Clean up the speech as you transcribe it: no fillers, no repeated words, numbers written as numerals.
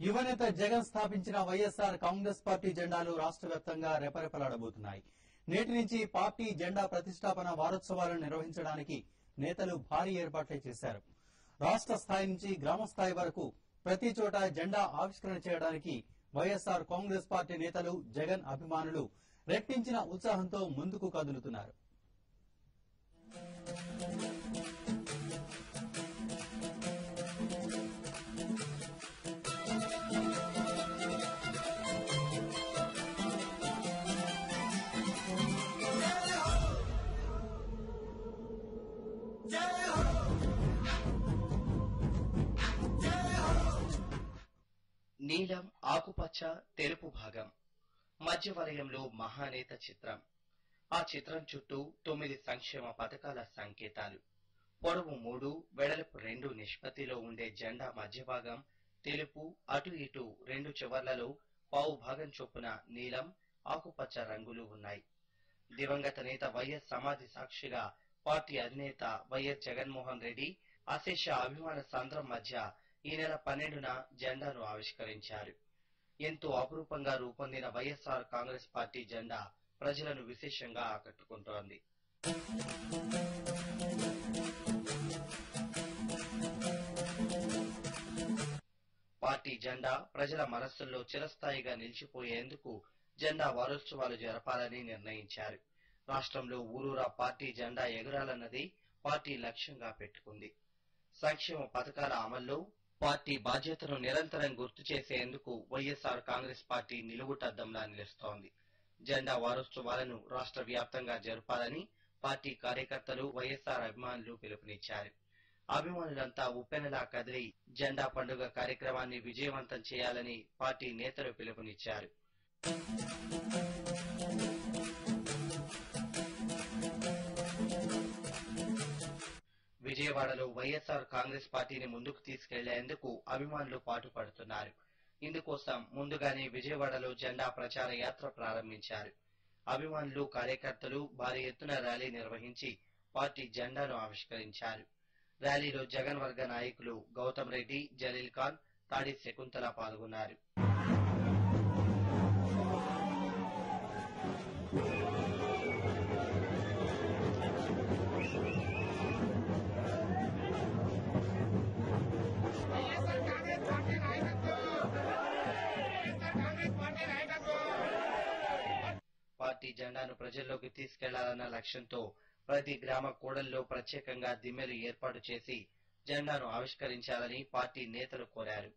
యువనేత జగన్ స్థాపించిన వైఎస్ఆర్ కాంగ్రెస్ పార్టీ జెండాలు రాష్ట్ర వ్యాప్తంగా రెపరెపలాడబోతున్నాయి. నేటి నుంచి పార్టీ జెండా ప్రతిష్టాపన వారోత్సవాలను నిర్వహించడానికి నేతలు భారీ ఏర్పాట్లే చేశారు. రాష్ట్ర స్థాయి నుంచి గ్రామ స్థాయి వరకు ప్రతి చోట జెండా ఆవిష్కరణ చేయడానికి వైఎస్ఆర్ కాంగ్రెస్ పార్టీ నేతలు, జగన్ అభిమానులు రెట్టించిన ఉత్సాహంతో ముందుకు కదులుతున్నారు. నీలం, ఆకుపచ్చ, తెలుపు భాగం మధ్య వలయంలో మహానేత చిత్రం. ఆ చిత్రం చుట్టూ 9 సంక్షేమ పథకాల సంకేతాలు. పొడవు 3, వెడల్పు 2 నిష్పత్తిలో ఉండే జెండా మధ్య భాగం తెలుపు, అటు ఇటు 2 చివర్లలో పావు భాగం చొప్పున నీలం, ఆకుపచ్చ రంగులు ఉన్నాయి. దివంగత నేత వైఎస్ సమాధి సాక్షిగా పార్టీ అధినేత వైఎస్ జగన్మోహన్ రెడ్డి అశేష అభిమాన సంద్రం మధ్య ఈ నెల 12న జెండాను ఆవిష్కరించారు. ఎంతో అపురూపంగా రూపొందిన వైఎస్ఆర్ కాంగ్రెస్ పార్టీ జెండా ప్రజలను విశేషంగా ఆకట్టుకుంటోంది. పార్టీ జెండా ప్రజల మనస్సుల్లో చిరస్థాయిగా నిలిచిపోయేందుకు జెండా వారోత్సవాలు జరపాలని నిర్ణయించారు. రాష్ట్రంలో ఊరూరా పార్టీ జెండా ఎగురాలన్నది పార్టీ లక్ష్యంగా పెట్టుకుంది. సంక్షేమ పథకాల అమల్లో పార్టీ బాధ్యతను నిరంతరం గుర్తు చేసేందుకు వైఎస్ఆర్ కాంగ్రెస్ పార్టీ నిలువుటద్దంలా నిలుస్తోంది. జెండా వారోత్సవాలను రాష్ట్ర వ్యాప్తంగా జరపాలని పార్టీ కార్యకర్తలు, వైఎస్ఆర్ అభిమానులు పిలుపునిచ్చారు. అభిమానులంతా ఉప్పెనలా కదిలి జెండా పండుగ కార్యక్రమాన్ని విజయవంతం చేయాలని పార్టీ నేతలు పిలుపునిచ్చారు. విజయవాడలో వైఎస్ఆర్ కాంగ్రెస్ పార్టీని ముందుకు తీసుకెళ్లేందుకు అభిమానులు పాటుపడుతున్నారు. ఇందుకోసం ముందుగానే విజయవాడలో జెండా ప్రచార యాత్ర ప్రారంభించారు. అభిమానులు, కార్యకర్తలు భారీ ఎత్తున ర్యాలీ నిర్వహించి పార్టీ జెండాను ఆవిష్కరించారు. ర్యాలీలో జగన్ వర్గ నాయకులు గౌతమ్ రెడ్డి, జలీల్ ఖాన్, తాడి శకుంతల పాల్గొన్నారు. పార్టీ జెండాను ప్రజల్లోకి తీసుకెళ్లాలన్న లక్ష్యంతో ప్రతి గ్రామ కూడల్లో ప్రత్యేకంగా దిమ్మెలు ఏర్పాటు చేసి జెండాను ఆవిష్కరించాలని పార్టీ నేతలు కోరారు.